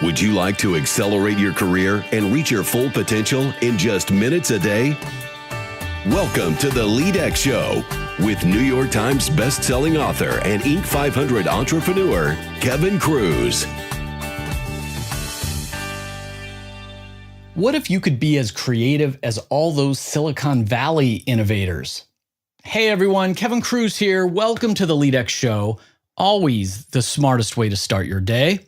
Would you like to accelerate your career and reach your full potential in just minutes a day? Welcome to the LEADx Show with New York Times best-selling author and Inc. 500 entrepreneur, Kevin Kruse. What if you could be as creative as all those Silicon Valley innovators? Hey everyone, Kevin Kruse here. Welcome to the LEADx Show. Always the smartest way to start your day.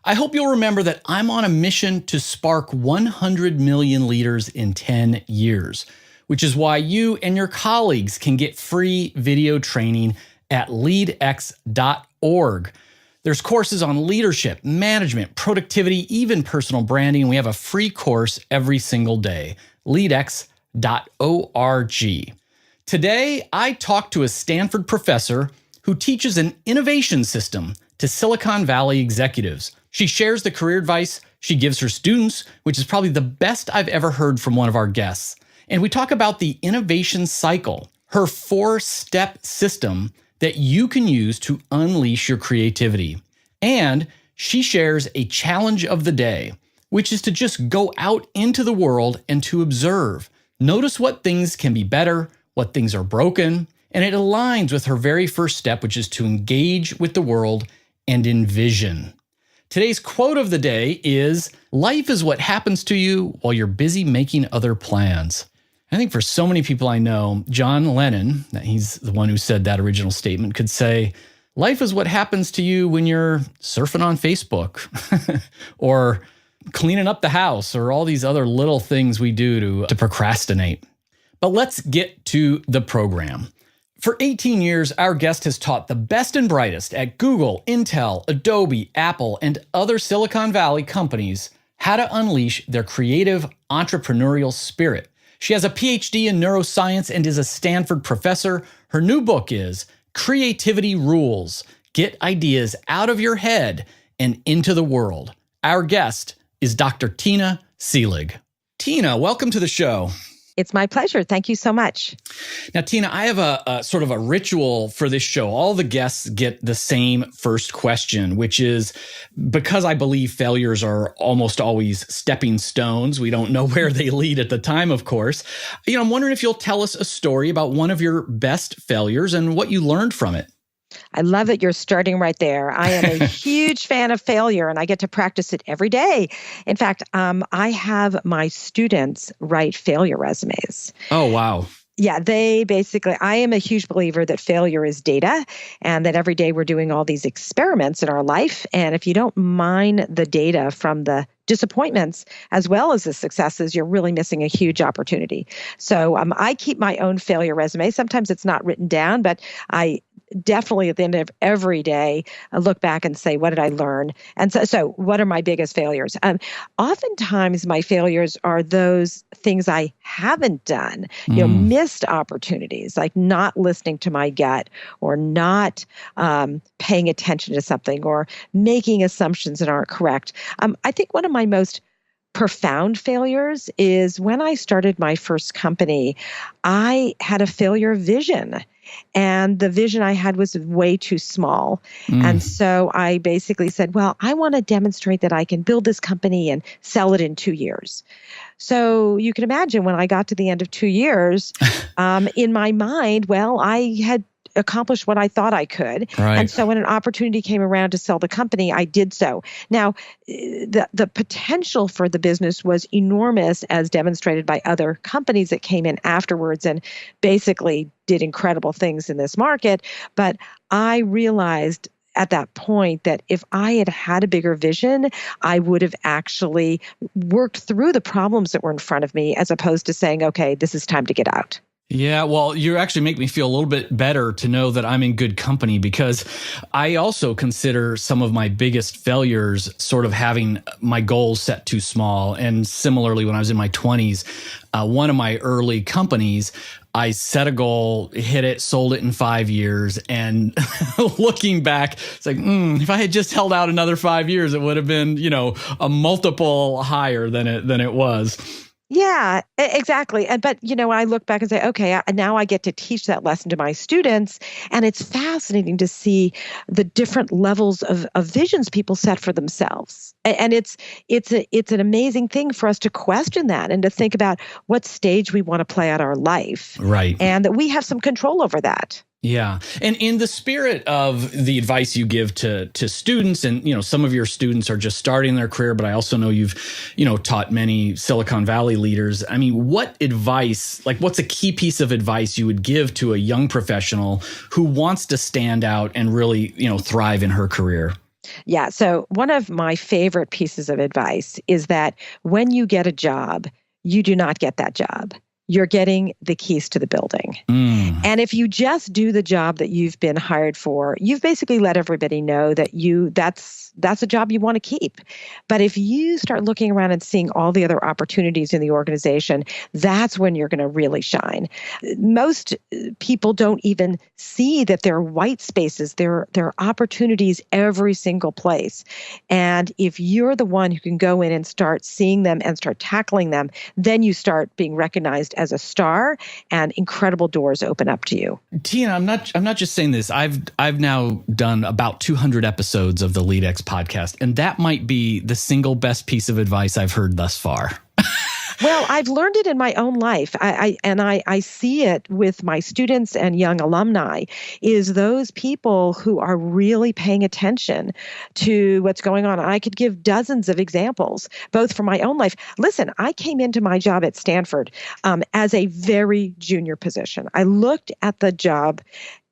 I hope you'll remember that I'm on a mission to spark 100 million leaders in 10 years, which is why you and your colleagues can get free video training at leadx.org. There's courses on leadership, management, productivity, even personal branding, and we have a free course every single day, leadx.org. Today, I talked to a Stanford professor who teaches an innovation system to Silicon Valley executives. She shares the career advice she gives her students, which is probably the best I've ever heard from one of our guests. And we talk about the innovation cycle, her 4-step system that you can use to unleash your creativity. And she shares a challenge of the day, which is to just go out into the world and to observe. Notice what things can be better, what things are broken, and it aligns with her very first step, which is to engage with the world and envision. Today's quote of the day is, "Life is what happens to you while you're busy making other plans." I think for so many people I know, John Lennon, he's the one who said that original statement, could say, life is what happens to you when you're surfing on Facebook or cleaning up the house or all these other little things we do to procrastinate. But let's get to the program. For 18 years, our guest has taught the best and brightest at Google, Intel, Adobe, Apple, and other Silicon Valley companies how to unleash their creative entrepreneurial spirit. She has a PhD in neuroscience and is a Stanford professor. Her new book is Creativity Rules: Get Ideas Out of Your Head and Into the World. Our guest is Dr. Tina Seelig. Tina, welcome to the show. It's my pleasure. Thank you so much. Now, Tina, I have a sort of a ritual for this show. All the guests get the same first question, which is, because I believe failures are almost always stepping stones. We don't know where they lead at the time, of course. I'm wondering if you'll tell us a story about one of your best failures and what you learned from it. I love that you're starting right there. I am a huge fan of failure, and I get to practice it every day. In fact, I have my students write failure resumes. Oh, wow. Yeah, I am a huge believer that failure is data and that every day we're doing all these experiments in our life. And if you don't mine the data from the disappointments as well as the successes, you're really missing a huge opportunity. So I keep my own failure resume. Sometimes it's not written down, but I definitely at the end of every day, I look back and say, what did I learn? And so what are my biggest failures? Oftentimes my failures are those things I haven't done, missed opportunities, like not listening to my gut or not paying attention to something or making assumptions that aren't correct. I think one of my most profound failures is when I started my first company, I had a failure vision. And the vision I had was way too small. And so I basically said, well, I want to demonstrate that I can build this company and sell it in 2 years. So you can imagine when I got to the end of 2 years, in my mind, well, I had accomplished what I thought I could. Right. And so when an opportunity came around to sell the company, I did so. Now, the potential for the business was enormous as demonstrated by other companies that came in afterwards and basically did incredible things in this market. But I realized at that point that if I had had a bigger vision, I would have actually worked through the problems that were in front of me as opposed to saying, okay, this is time to get out. Yeah, well, you actually make me feel a little bit better to know that I'm in good company, because I also consider some of my biggest failures sort of having my goals set too small. And similarly, when I was in my 20s, one of my early companies, I set a goal, hit it, sold it in 5 years. And looking back, it's like, if I had just held out another 5 years, it would have been, a multiple higher than it was. Yeah, exactly. But I look back and say, okay, now I get to teach that lesson to my students, and it's fascinating to see the different levels of visions people set for themselves. And it's an amazing thing for us to question that and to think about what stage we want to play out our life, Right. and that we have some control over that. Yeah. And in the spirit of the advice you give to students, and, some of your students are just starting their career, but I also know you've, taught many Silicon Valley leaders. I mean, what advice, what's a key piece of advice you would give to a young professional who wants to stand out and really, thrive in her career? Yeah. So one of my favorite pieces of advice is that when you get a job, you do not get that job. You're getting the keys to the building. And if you just do the job that you've been hired for, you've basically let everybody know that that's a job you want to keep. But if you start looking around and seeing all the other opportunities in the organization, that's when you're going to really shine. Most people don't even see that there are white spaces. There are opportunities every single place. And if you're the one who can go in and start seeing them and start tackling them, then you start being recognized as a star, and incredible doors open up to you. Tina, I'm not just saying this. I've now done about 200 episodes of the LEADx podcast, and that might be the single best piece of advice I've heard thus far. Well, I've learned it in my own life. I see it with my students and young alumni, is those people who are really paying attention to what's going on. I could give dozens of examples, both from my own life. Listen, I came into my job at Stanford as a very junior position. I looked at the job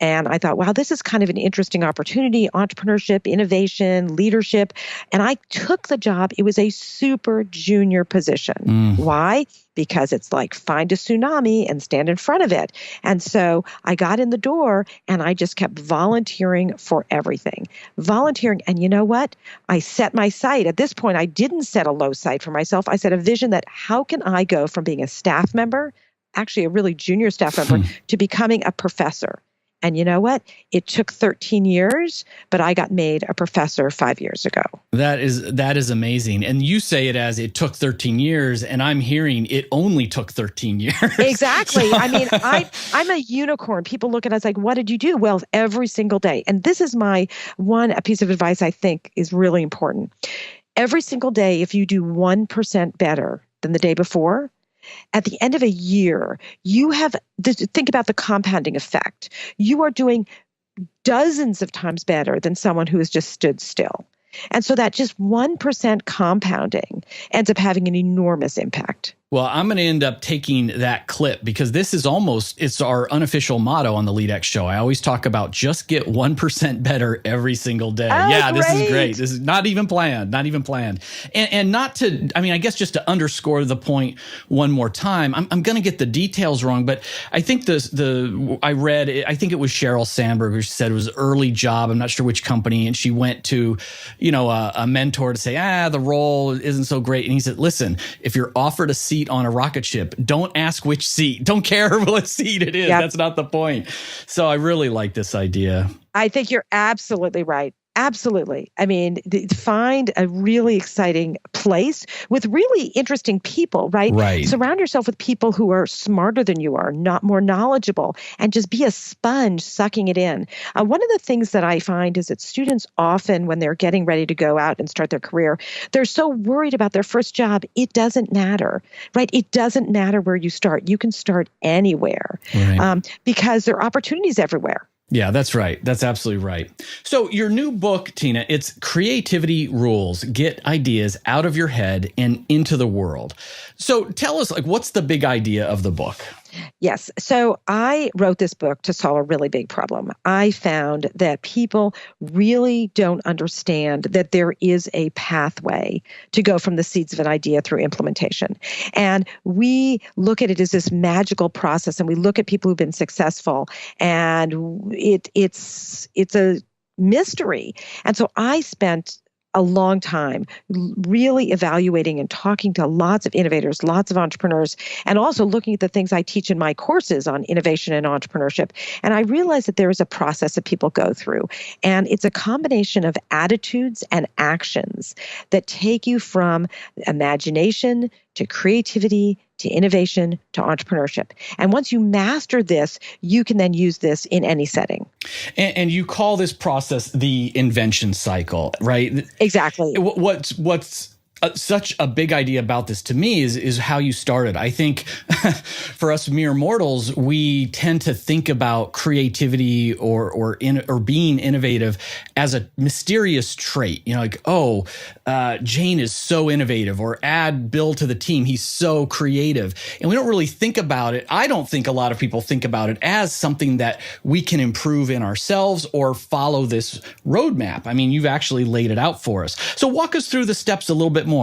and I thought, wow, this is kind of an interesting opportunity, entrepreneurship, innovation, leadership. And I took the job. It was a super junior position. Why? Because it's like find a tsunami and stand in front of it. And so I got in the door and I just kept volunteering for everything. Volunteering. And you know what? I set my sight. At this point, I didn't set a low sight for myself. I set a vision that how can I go from being a staff member, actually a really junior staff member, to becoming a professor. And you know what? It took 13 years, but I got made a professor 5 years ago. That is amazing. And you say it as it took 13 years, and I'm hearing it only took 13 years. Exactly. So. I mean, I'm a unicorn. People look at us like, what did you do? Well, every single day. And this is a piece of advice I think is really important. Every single day, if you do 1% better than the day before, at the end of a year, think about the compounding effect. You are doing dozens of times better than someone who has just stood still. And so that just 1% compounding ends up having an enormous impact. Well, I'm going to end up taking that clip because it's our unofficial motto on the LEADx show. I always talk about just get 1% better every single day. Oh, yeah, great. This is great. This is not even planned. And not to, I guess just to underscore the point one more time, I'm going to get the details wrong, but I think I think it was Sheryl Sandberg who said it was an early job. I'm not sure which company. And she went to, a mentor to say, the role isn't so great. And he said, listen, if you're offered a seat on a rocket ship, don't ask which seat. Don't care what seat it is. Yep. That's not the point. So I really like this idea. I think you're absolutely right. Absolutely. I mean, find a really exciting place with really interesting people, right? Right. Surround yourself with people who are smarter than you are, not more knowledgeable, and just be a sponge sucking it in. One of the things that I find is that students often, when they're getting ready to go out and start their career, they're so worried about their first job. It doesn't matter, right? It doesn't matter where you start. You can start anywhere, right. Because there are opportunities everywhere. Yeah, that's right. That's absolutely right. So your new book, Tina, it's Creativity Rules. Get ideas out of your head and into the world. So tell us, what's the big idea of the book? Yes. So I wrote this book to solve a really big problem. I found that people really don't understand that there is a pathway to go from the seeds of an idea through implementation. And we look at it as this magical process, and we look at people who've been successful, and it's a mystery. And so I spent a long time really evaluating and talking to lots of innovators, lots of entrepreneurs, and also looking at the things I teach in my courses on innovation and entrepreneurship. And I realized that there is a process that people go through. And it's a combination of attitudes and actions that take you from imagination to creativity to innovation to entrepreneurship. And once you master this, you can then use this in any setting. And you call this process the invention cycle, right? Exactly. What's such a big idea about this to me is how you started. I think for us mere mortals, we tend to think about creativity or being innovative as a mysterious trait. You know, like, Jane is so innovative, or add Bill to the team, he's so creative. And we don't really think about it. I don't think a lot of people think about it as something that we can improve in ourselves or follow this roadmap. I mean, you've actually laid it out for us. So walk us through the steps a little bit more.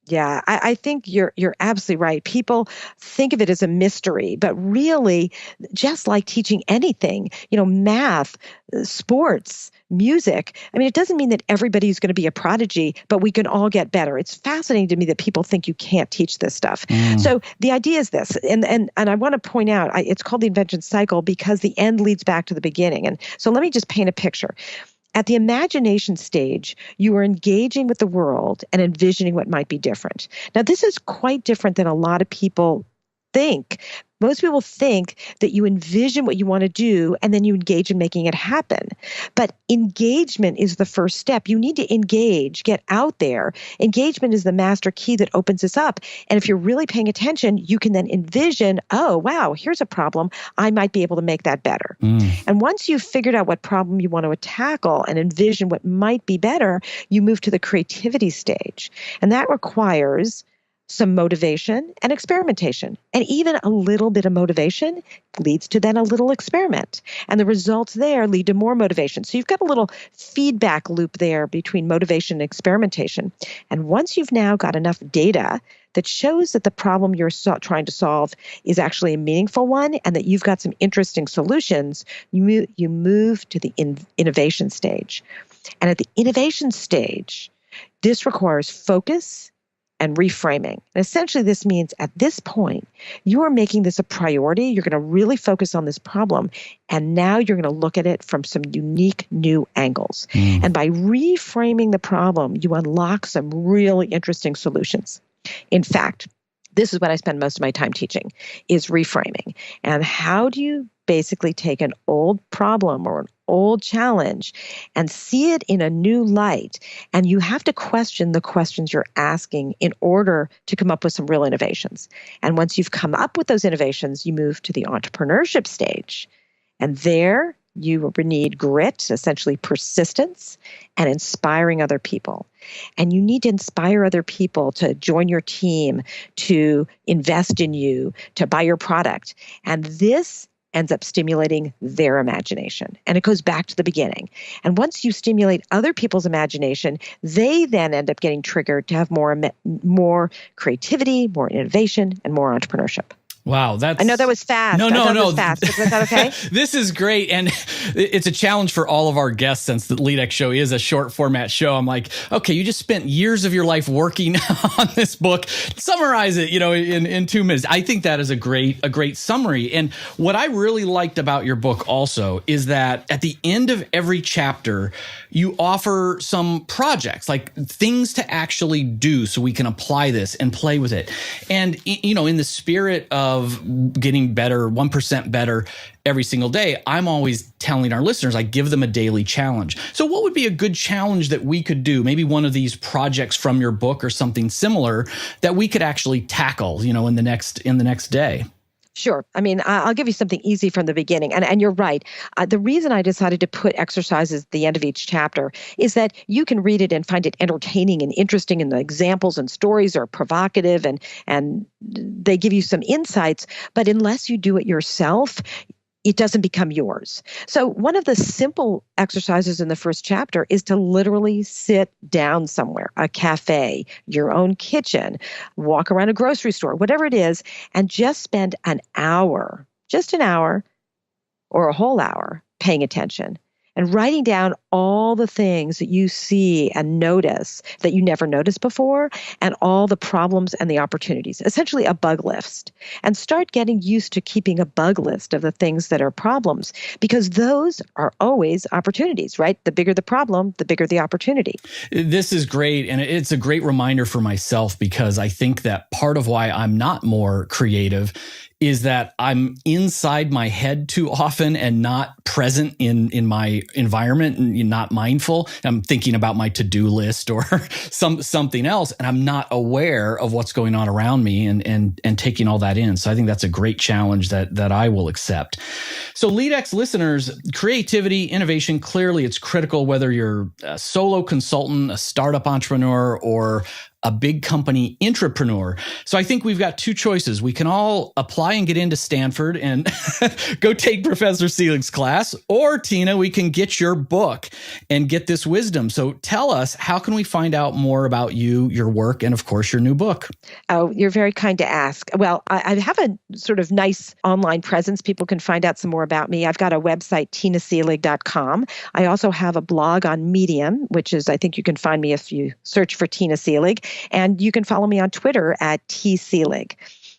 Yeah, I think you're absolutely right. People think of it as a mystery, but really, just like teaching anything, math, sports, music. I mean, it doesn't mean that everybody's going to be a prodigy, but we can all get better. It's fascinating to me that people think you can't teach this stuff. So the idea is this, and I want to point out, it's called the invention cycle because the end leads back to the beginning. And so let me just paint a picture. At the imagination stage, you are engaging with the world and envisioning what might be different. Now, this is quite different than a lot of people think. Most people think that you envision what you want to do and then you engage in making it happen. But engagement is the first step. You need to engage, get out there. Engagement is the master key that opens this up. And if you're really paying attention, you can then envision, oh, wow, here's a problem. I might be able to make that better. And once you've figured out what problem you want to tackle and envision what might be better, you move to the creativity stage. And that requires some motivation and experimentation. And even a little bit of motivation leads to then a little experiment. And the results there lead to more motivation. So you've got a little feedback loop there between motivation and experimentation. And once you've now got enough data that shows that the problem you're trying to solve is actually a meaningful one and that you've got some interesting solutions, you move to the innovation stage. And at the innovation stage, this requires focus and reframing. And essentially, this means at this point, you are making this a priority. You're going to really focus on this problem. And now you're going to look at it from some unique new angles. And by reframing the problem, you unlock some really interesting solutions. In fact, this is what I spend most of my time teaching, is reframing. And how do you basically take an old problem or an old challenge and see it in a new light? And you have to question the questions you're asking in order to come up with some real innovations. And once you've come up with those innovations, you move to the entrepreneurship stage. And there you need grit, essentially persistence, and inspiring other people. And you need to inspire other people to join your team, to invest in you, to buy your product. And this ends up stimulating their imagination. And it goes back to the beginning. And once you stimulate other people's imagination, they then end up getting triggered to have more creativity, more innovation, and more entrepreneurship. Wow, I know that was fast. No. That was fast. Was that okay? This is great. And it's a challenge for all of our guests since the LEADx show is a short format show. I'm like, okay, you just spent years of your life working on this book. Summarize it, in 2 minutes. I think that is a great summary. And what I really liked about your book also is that at the end of every chapter, you offer some projects, like things to actually do so we can apply this and play with it. And, in the spirit of getting better, 1% better every single day, I'm always telling our listeners, I give them a daily challenge. So what would be a good challenge that we could do? Maybe one of these projects from your book or something similar that we could actually tackle, in the next day. Sure. I mean, I'll give you something easy from the beginning. And you're right. The reason I decided to put exercises at the end of each chapter is that you can read it and find it entertaining and interesting, and the examples and stories are provocative and they give you some insights. But unless you do it yourself, it doesn't become yours. So one of the simple exercises in the first chapter is to literally sit down somewhere, a cafe, your own kitchen, walk around a grocery store, whatever it is, and just spend an hour, just an hour or a whole hour paying attention and writing down all the things that you see and notice that you never noticed before, and all the problems and the opportunities, essentially a bug list. And start getting used to keeping a bug list of the things that are problems, because those are always opportunities, right? The bigger the problem, the bigger the opportunity. This is great. And it's a great reminder for myself, because I think that part of why I'm not more creative is that I'm inside my head too often and not present in my environment and not mindful. I'm thinking about my to-do list or something else, and I'm not aware of what's going on around me and taking all that in. So I think that's a great challenge that I will accept. So LEADx listeners, creativity, innovation, clearly it's critical, whether you're a solo consultant, a startup entrepreneur, or a big company entrepreneur. So I think we've got two choices. We can all apply and get into Stanford and go take Professor Seelig's class, or Tina, we can get your book and get this wisdom. So tell us, how can we find out more about you, your work, and of course, your new book? Oh, you're very kind to ask. Well, I have a sort of nice online presence. People can find out some more about me. I've got a website, tinaseelig.com. I also have a blog on Medium, which is, I think you can find me if you search for Tina Seelig. And you can follow me on Twitter at tseelig.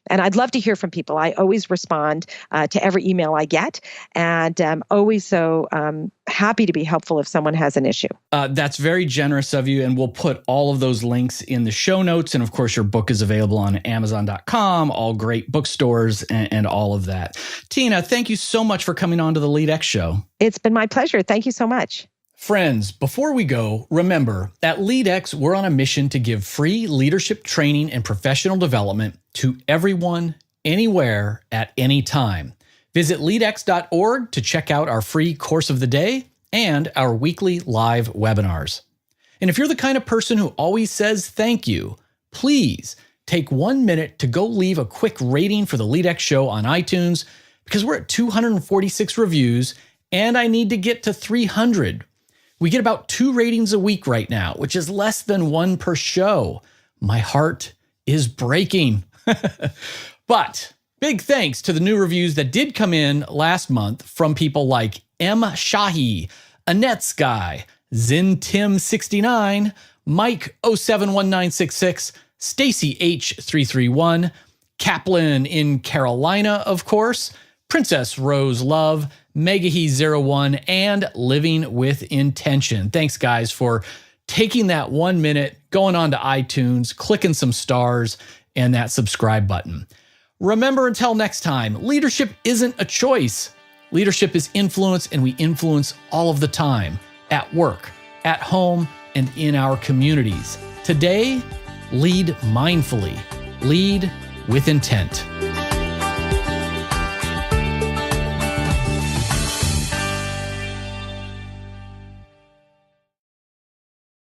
And I'd love to hear from people. I always respond to every email I get, and I'm always so happy to be helpful if someone has an issue. That's very generous of you, and we'll put all of those links in the show notes. And of course, your book is available on Amazon.com, all great bookstores, and all of that. Tina, thank you so much for coming on to the LEADx Show. It's been my pleasure. Thank you so much. Friends, before we go, remember, at LEADx, we're on a mission to give free leadership training and professional development to everyone, anywhere, at any time. Visit leadx.org to check out our free course of the day and our weekly live webinars. And if you're the kind of person who always says thank you, please take 1 minute to go leave a quick rating for the LEADx Show on iTunes, because we're at 246 reviews and I need to get to 300. We get about 2 ratings a week right now, which is less than 1 per show. My heart is breaking. But big thanks to the new reviews that did come in last month from people like M. Shahi, Annette Sky, ZinTim69, Mike 071966, Stacy H331, Kaplan in Carolina, of course, Princess Rose Love, Megahe01, and Living with Intention. Thanks, guys, for taking that 1 minute, going on to iTunes, clicking some stars, and that subscribe button. Remember, until next time, leadership isn't a choice. Leadership is influence, and we influence all of the time, at work, at home, and in our communities. Today, lead mindfully. Lead with intent.